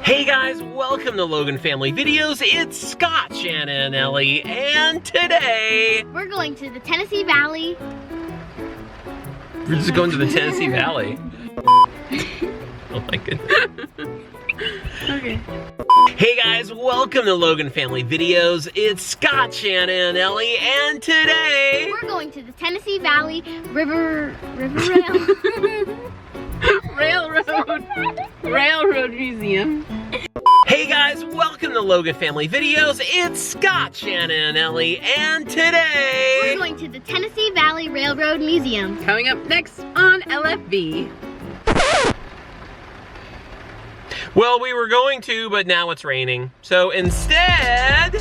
Hey guys, welcome to Logan Family Videos. It's Scott, Shanna, and Ellie, and today we're going to the Tennessee Valley. We're just going to the Tennessee Valley. Oh my goodness. Okay. Hey guys, welcome to Logan Family Videos. It's Scott, Shanna, and Ellie, and today we're going to the Tennessee Valley Railroad Museum. Hey guys, welcome to Logan Family Videos. It's Scott, Shanna, and Ellie, and today we're going to the Tennessee Valley Railroad Museum. Coming up next on LFV. Well, we were going to, but now it's raining. So instead,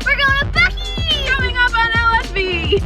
we're going to Buc-ees! Coming up on LFV.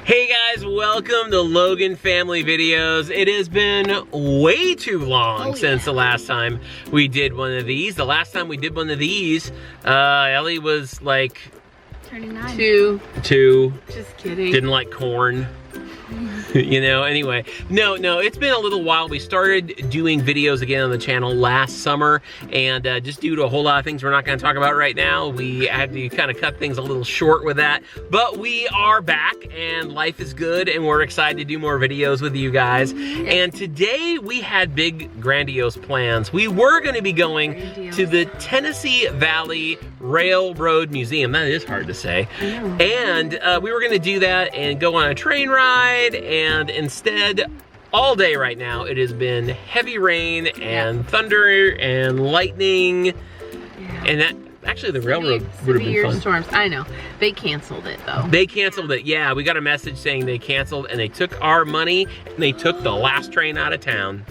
Hey guys, welcome to Logan Family Videos. It has been way too long since the last time we did one of these. The last time we did one of these, Ellie was like... turning 9. Two. Just kidding. Didn't like corn. You know, anyway, no, it's been a little while. We started doing videos again on the channel last summer, and just due to a whole lot of things we're not going to talk about right now, we had to kind of cut things a little short with that. But we are back, and life is good, and we're excited to do more videos with you guys. And today we had big, grandiose plans. We were going to be going to the Tennessee Valley Railroad Museum. That is hard to say. And we were going to do that and go on a train ride. And instead, all day right now, it has been heavy rain and thunder and lightning. And that, actually the railroad would have been fun. Storms, I know. They canceled it though. They canceled it, yeah. We got a message saying they canceled, and they took our money and they took the last train out of town.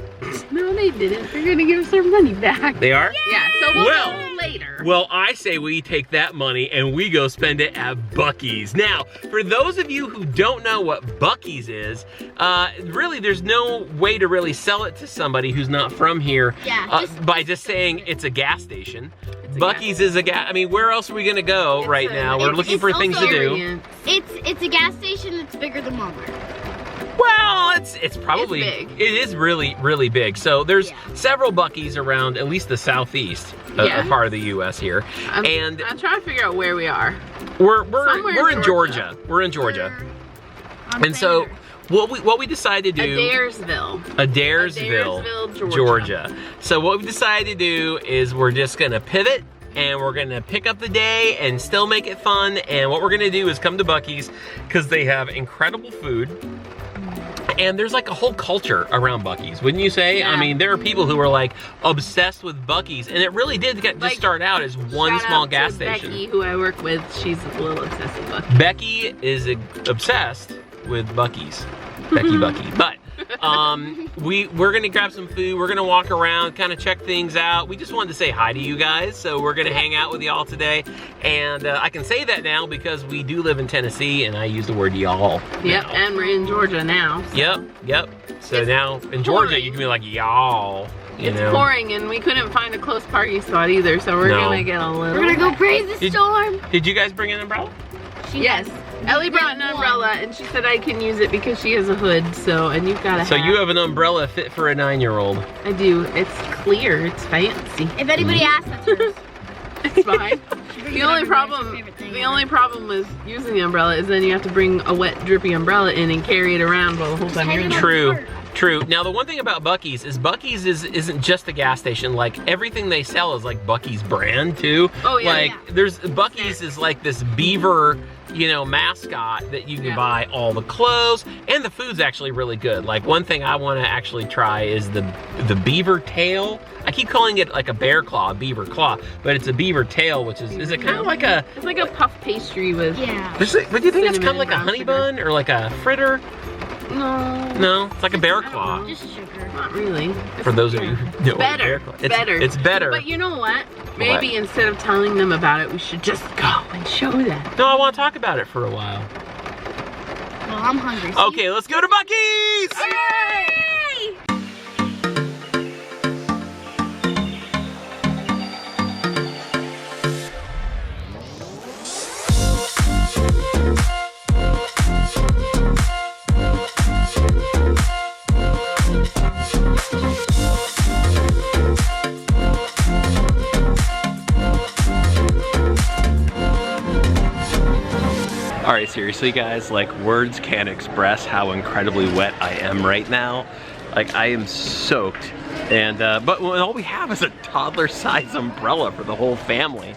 No, they didn't. They're gonna give us our money back. They are? Yeah, so we'll go later. Well, I say we take that money and we go spend it at Buc-ees. Now, for those of you who don't know what Buc-ees is, really there's no way to really sell it to somebody who's not from here by just saying it's a gas station. Buc-ees is a gas, I mean, where else are we gonna go right now? We're looking for things to do. It's a gas station that's bigger than Walmart. Well, it's probably, big. It is really big. So there's several Buc-ees around at least the southeast part of the U.S. here. I'm trying to figure out where we are. We're in Georgia. We're in Georgia. And so what we decided to do, Adairsville, Georgia. So what we decided to do is we're just gonna pivot, and we're gonna pick up the day and still make it fun. And what we're gonna do is come to Buc-ees because they have incredible food. And there's like a whole culture around Buc-ees, wouldn't you say? Yeah. I mean, there are people who are like obsessed with Buc-ees, and it really did just start out as one small gas station. Becky, who I work with, she's a little obsessed with Buc-ees. Becky is obsessed with Buc-ees. Becky Buc-ee. But we're gonna grab some food, we're gonna walk around, kind of check things out. We just wanted to say hi to you guys, so we're gonna hang out with y'all today. And I can say that now because we do live in Tennessee, and I use the word y'all. Yep, and we're in Georgia now. So. Yep. So now in Georgia, you can be like y'all. It's pouring, and we couldn't find a close parking spot either, so we're gonna get a little. We're gonna go praise the storm. Did you guys bring an umbrella? Yes. Ellie brought an umbrella, and she said I can use it because she has a hood, and you've got a hat. So you have an umbrella fit for a 9-year-old. I do. It's clear. It's fancy. If anybody asks, that's hers. It's fine. The only problem with using the umbrella is then you have to bring a wet, drippy umbrella in and carry it around while the whole time you're in there. True. Now the one thing about Buc-ees is Buc-ees isn't just a gas station. Like everything they sell is like Buc-ees brand too. Oh yeah. Like there's Buc-ees is like this beaver, mascot that you can buy all the clothes, and the food's actually really good. Like one thing I want to actually try is the beaver tail. I keep calling it like a bear claw, a beaver claw, but it's a beaver tail, which is it kind of like a... It's like a puff pastry with... Yeah. But do you think it's kind of like a honey bun or like a fritter? No, it's like a bear claw. Just sugar. Not really. For those of you who know what a bear claw is. It's better. But you know what? Maybe instead of telling them about it, we should just go and show them. No, I want to talk about it for a while. I'm hungry. See? Okay, let's go to Buc-ee's! Yay! All right, seriously guys, like words can't express how incredibly wet I am right now. Like I am soaked. And, but all we have is a toddler-sized umbrella for the whole family.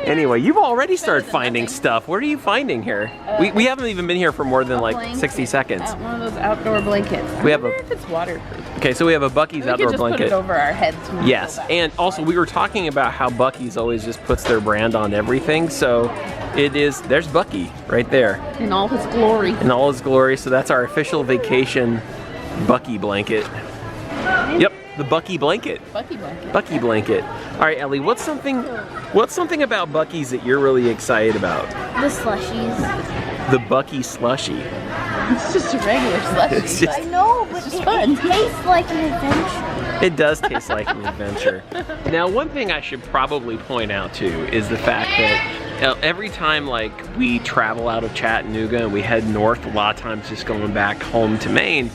Anyway, you've already started finding stuff. What are you finding here? We haven't even been here for more than like 60 seconds. One of those outdoor blankets. We have if it's waterproof. Okay, so we have a Buc-ee's outdoor blanket. Put it over our heads. When we Yes, go back. and also we were talking about how Buc-ee's always just puts their brand on everything. So it is, there's Buc-ee right there. In all his glory. In all his glory. So that's our official vacation Buc-ee blanket. Yep, the Buc-ee blanket. Buc-ee blanket. Buc-ee blanket. All right, Ellie, what's something about Buc-ee's that you're really excited about? The slushies. The Buc-ee slushie. It's just a regular slushie. It's just- I know, but just it fun. tastes like an adventure. It does taste like an adventure. Now, one thing I should probably point out too is the fact that every time like we travel out of Chattanooga and we head north, a lot of times just going back home to Maine,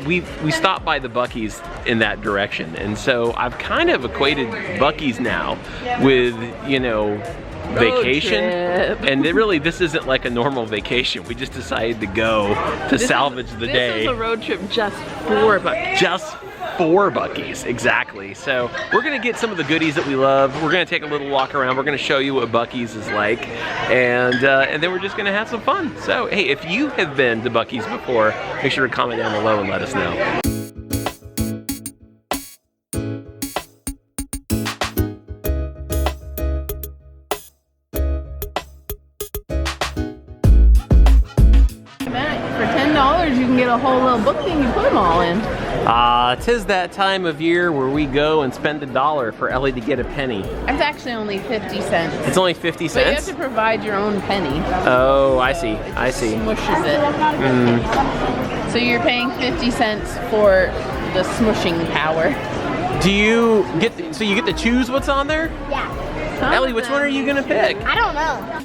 we stop by the Buc-ee's in that direction. And so I've kind of equated Buc-ee's now with, you know, vacation. trip. And this isn't like a normal vacation. We just decided to go to salvage the day. This is a road trip just for Buc-ee's. Just for Buc-ee's, exactly. So we're gonna get some of the goodies that we love. We're gonna take a little walk around. We're gonna show you what Buc-ee's is like, and then we're just gonna have some fun. So hey, if you have been to Buc-ee's before, make sure to comment down below and let us know. For $10, you can get a whole little book thing. You put them all in. Tis that time of year where we go and spend $1 for Ellie to get a penny. It's actually only 50 cents. It's only 50 But you have cents? to provide your own penny. Oh, I see, I see. Smushes it. So you're paying 50 cents for the smushing power. Do you get, so you get to choose what's on there? Yeah. Ellie, which one are you gonna pick? I don't know.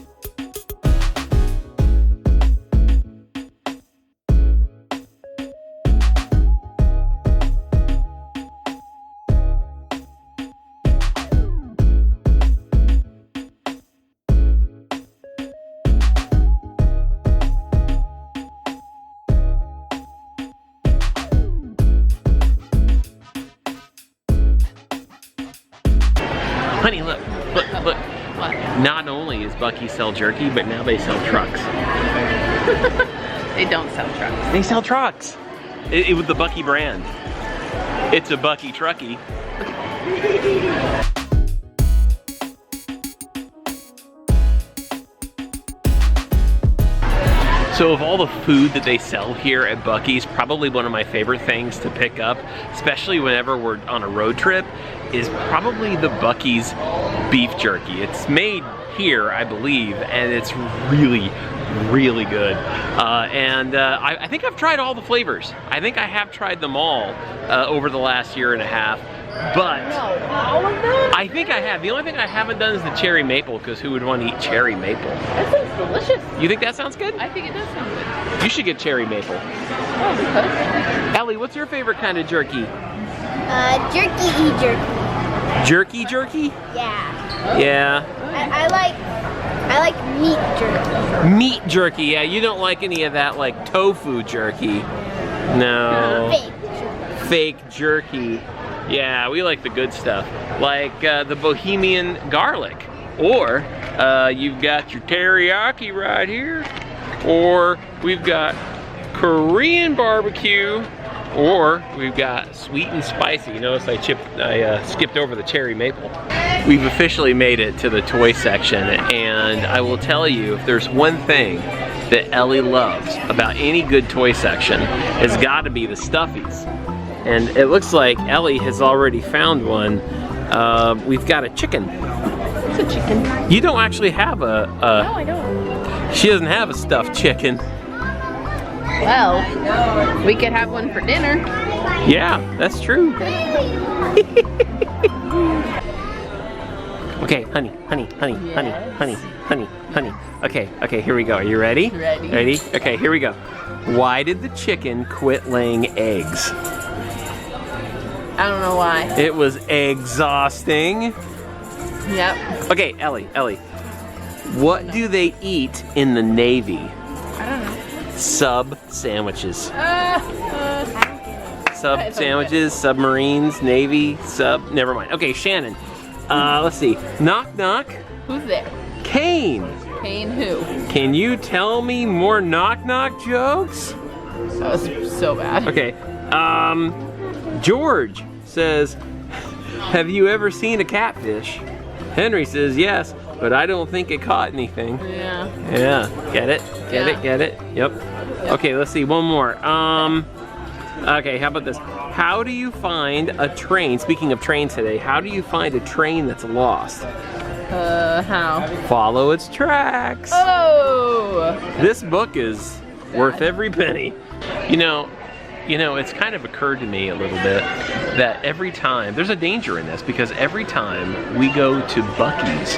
Honey, look. What? Not only is Buc-ee's sell jerky, but now they sell trucks. They don't sell trucks. They sell trucks. It with the Buc-ee brand. It's a Buc-ee truckie. So of all the food that they sell here at Buc-ee's, probably one of my favorite things to pick up, especially whenever we're on a road trip, is probably the Buc-ee's beef jerky. It's made here, I believe, and it's really, really good. I think I've tried all the flavors. I think I have tried them all over the last year and a half. But All of them? I think I have. The only thing I haven't done is the cherry maple, because who would want to eat cherry maple? That sounds delicious. You think that sounds good? I think it does sound good. You should get cherry maple. Oh, we could. Ellie, what's your favorite kind of jerky? Jerky jerky. Jerky jerky? Yeah. Yeah. I like meat jerky. Meat jerky, yeah. You don't like any of that like tofu jerky. No. Fake jerky. Yeah, we like the good stuff. Like the Bohemian garlic. Or you've got your teriyaki right here. Or we've got Korean barbecue. Or we've got sweet and spicy. You notice I skipped over the cherry maple. We've officially made it to the toy section, and I will tell you, if there's one thing that Ellie loves about any good toy section, it's got to be the stuffies. And it looks like Ellie has already found one. We've got a chicken. It's a chicken. You don't actually have No, I don't. she doesn't have a stuffed chicken. Well, we could have one for dinner. Yeah, that's true. Okay, honey. Okay, here we go. Are you ready? Ready. Ready? Okay, here we go. Why did the chicken quit laying eggs? I don't know why. It was exhausting. Yep. Okay, Ellie. What do they eat in the Navy? I don't know. Sub sandwiches. Sub sandwiches, submarines, Navy, never mind. Okay, Shannon. Let's see. Knock knock. Who's there? Kane. Kane who? Can you tell me more knock knock jokes? That was so bad. Okay. George says, have you ever seen a catfish? Henry says, yes, but I don't think it caught anything. Yeah. Yeah, get it? Get it? Yep. Okay, let's see, one more. Okay, how about this? How do you find a train, speaking of trains today, how do you find a train that's lost? How? Follow its tracks. Oh! This book is worth every penny. You know, it's kind of occurred to me a little bit that every time, there's a danger in this, because every time we go to Buc-ee's,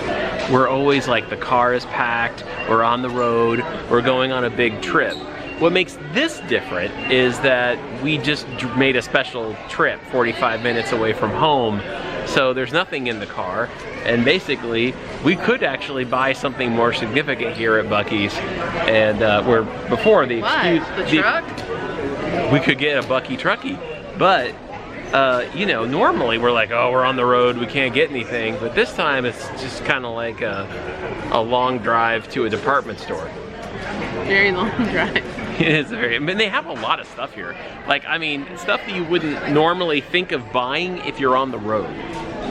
we're always like, the car is packed, we're on the road, we're going on a big trip. What makes this different is that we just made a special trip 45 minutes away from home, so there's nothing in the car, and basically we could actually buy something more significant here at Buc-ee's, and where before the excuse, the truck? We could get a Buc-ee truckie, but you know, normally we're like, oh, we're on the road, we can't get anything, but this time it's just kind of like a long drive to a department store. Very long drive. It is very, I mean, they have a lot of stuff here. Like, I mean, stuff that you wouldn't normally think of buying if you're on the road.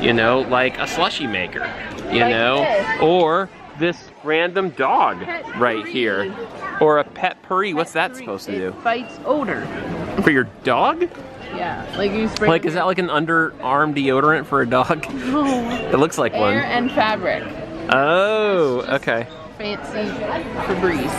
You know, like a slushie maker, you know, or this random dog right here, or a pet puree. What's that supposed to do? It fights odor. For your dog? Yeah, like you spray. Like, is that like an underarm deodorant for a dog? It looks like one. Air and fabric. Oh, okay. Fancy Febreze.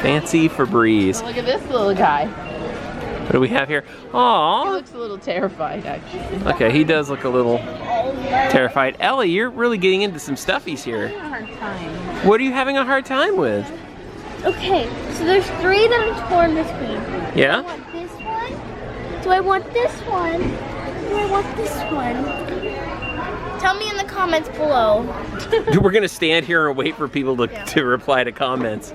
Fancy Febreze. Oh, look at this little guy. What do we have here? He Aww. looks a little terrified, actually. Okay, he does look a little terrified. Ellie, you're really getting into some stuffies here. I have a hard time. What are you having a hard time with? Okay, so there's 3 that are torn between. Yeah? Do I want this one? Do I want this one? Tell me in the comments below. We're gonna stand here and wait for people to reply to comments.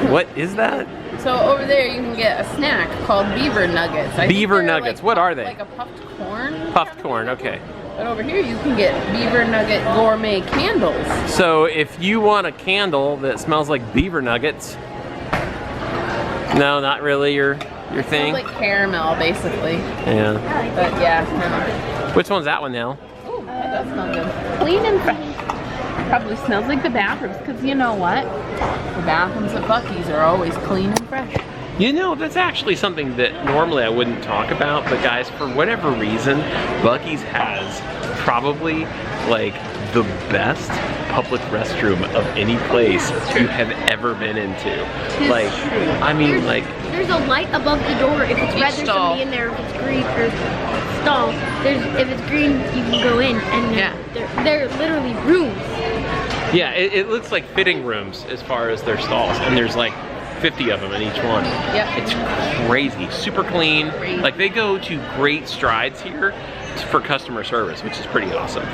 What is that? So over there you can get a snack called beaver nuggets. Beaver nuggets, like, what are they? Like a puffed corn. Puffed corn, okay. But over here you can get beaver nugget gourmet candles. So if you want a candle that smells like beaver nuggets, no, not really your thing? It's like caramel, basically. Yeah. But yeah, no. Which one's that one now? Ooh, that does smell good. Clean and fresh. Probably smells like the bathrooms, because you know what? The bathrooms at Buc-ee's are always clean and fresh. You know, that's actually something that normally I wouldn't talk about, but guys, for whatever reason, Buc-ee's has probably like the best public restroom of any place you have ever been into. Like, I mean, like, there's a light above the door. If it's red, there's somebody in there. If it's green, or stall, if it's green, you can go in, and they're literally rooms. yeah, it looks like fitting rooms as far as their stalls, and there's like 50 of them in each one. Yep. It's crazy, super clean. Like, they go to great strides here for customer service, which is pretty awesome.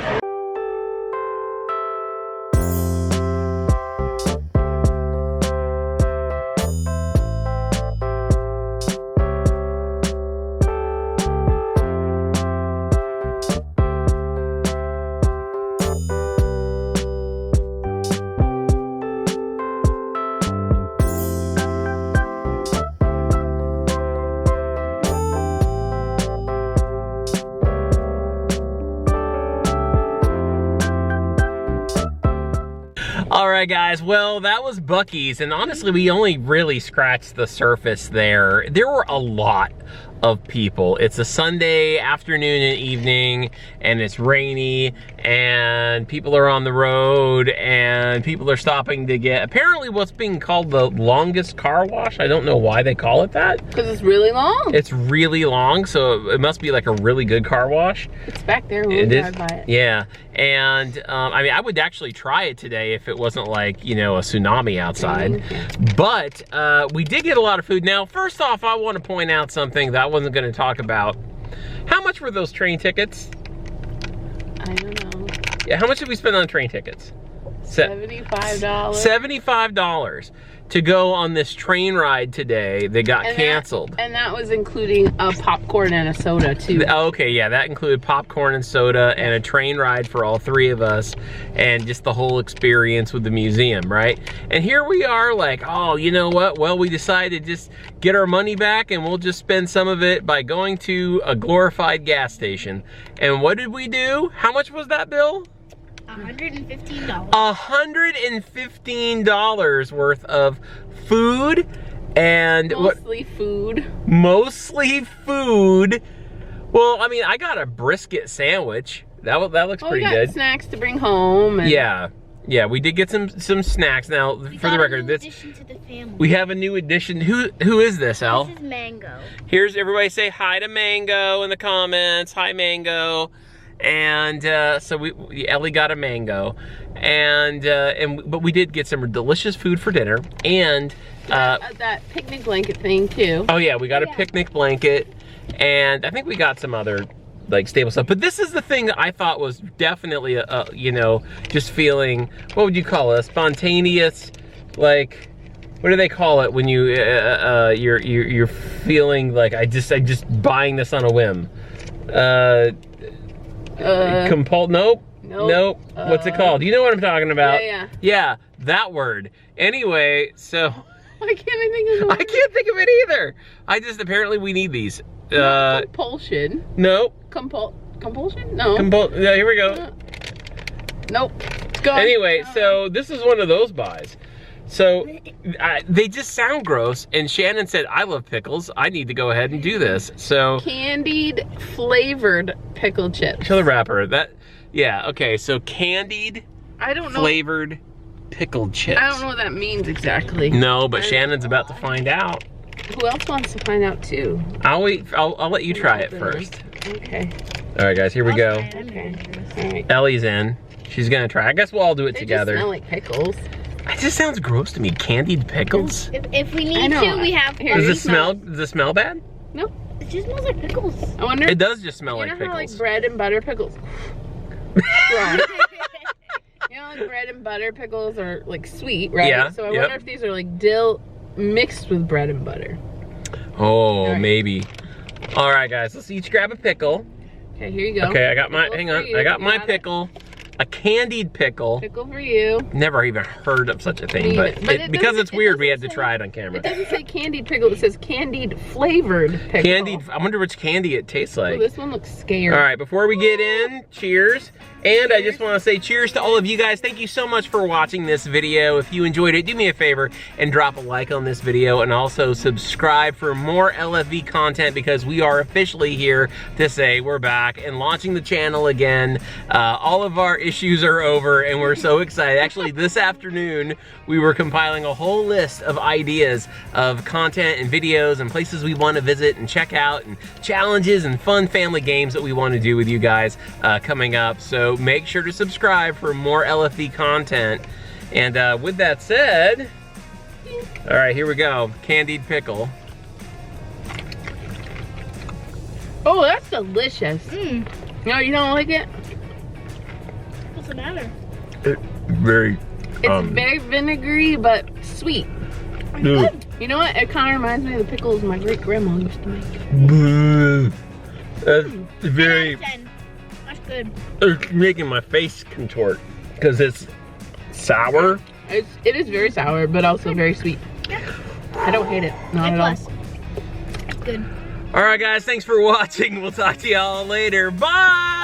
right, guys, well, that was Buc-ee's, and honestly, we only really scratched the surface there. There were a lot of people. It's a Sunday afternoon and evening, and it's rainy, and people are on the road, and people are stopping to get apparently what's being called the longest car wash. I don't know why they call it that. Because it's really long. It's really long, so it must be like a really good car wash. It's back there. We'll drive by it. Yeah, and I mean, I would actually try it today if it wasn't like, you know, a tsunami outside. But we did get a lot of food. Now, first off, I want to point out something that I wasn't going to talk about. How much were those train tickets? I don't know. Yeah, how much did we spend on train tickets? $75. $75 to go on this train ride today that got canceled. And that was including a popcorn and a soda too. Okay, yeah, that included popcorn and soda and a train ride for all three of us and just the whole experience with the museum, right? And here we are like, oh, you know what? Well, we decided to just get our money back and we'll just spend some of it by going to a glorified gas station. And what did we do? How much was that bill? $115. $115 worth of food and mostly food. Mostly food. Well, I mean, I got a brisket sandwich. That looks pretty good. We got snacks to bring home. And yeah, we did get some snacks. Now, for the record, we have a new addition. Who is this, El? This is Mango. Here's everybody say hi to Mango in the comments. Hi, Mango. And so Ellie got a mango, but we did get some delicious food for dinner, and that picnic blanket thing too. Oh yeah, we got a picnic blanket, and I think we got some other like staple stuff. But this is the thing that I thought was definitely you know, just feeling, what would you call it, a spontaneous, like, what do they call it when you you're feeling like I just buying this on a whim. Nope. What's it called? You know what I'm talking about? Yeah, that word. Anyway, so why can't I think of the word? I can't think of it either. Apparently we need these. Compulsion. Nope. Compulsion? No. Yeah, here we go. Nope. Go. Anyway, so this is one of those buys. So they just sound gross, and Shannon said, I love pickles. I need to go ahead and do this. So candied flavored pickle chips. Show the wrapper. Yeah, okay, so candied flavored pickled chips. I don't know what that means exactly. No, but Shannon's about to find out. Who else wants to find out too? I'll let you try it first. Okay. All right, guys, here we go. Okay. All right. Ellie's in. She's gonna try. I guess we'll all do it together. They just smell like pickles. It just sounds gross to me. Candied pickles? If we need to, we have. Does it smell bad? No. It just smells like pickles. I wonder. It does just smell like pickles. You know how like bread and butter pickles? You know, like bread and butter pickles are like sweet, right? Yeah. So I wonder if these are like dill mixed with bread and butter. Oh, maybe. All right, guys, let's each grab a pickle. Okay, here you go. Okay, I got my, hang on, I got my pickle. A candied pickle. Pickle for you. Never even heard of such a thing, but because it's weird, we had to try it on camera. It doesn't say candied pickle, it says candied flavored pickle. Candied, I wonder which candy it tastes like. Oh, this one looks scary. All right, before we get in, cheers. And I just want to say cheers to all of you guys. Thank you so much for watching this video. If you enjoyed it, do me a favor and drop a like on this video, and also subscribe for more LFV content, because we are officially here to say we're back and launching the channel again. All of our issues are over and we're so excited. Actually, this afternoon we were compiling a whole list of ideas of content and videos and places we want to visit and check out, and challenges and fun family games that we want to do with you guys coming up. So make sure to subscribe for more LFV content. And with that said, all right, here we go. Candied pickle. Oh, that's delicious. No, you don't like it? What's the matter? It's very vinegary, but sweet. Good. You know what? It kind of reminds me of the pickles my great grandma used to make. That's very. 10 out of 10. That's good. It's making my face contort because it's sour. It is very sour, but also very sweet. I don't hate it. Not at all. That's good. All right, guys. Thanks for watching. We'll talk to y'all later. Bye.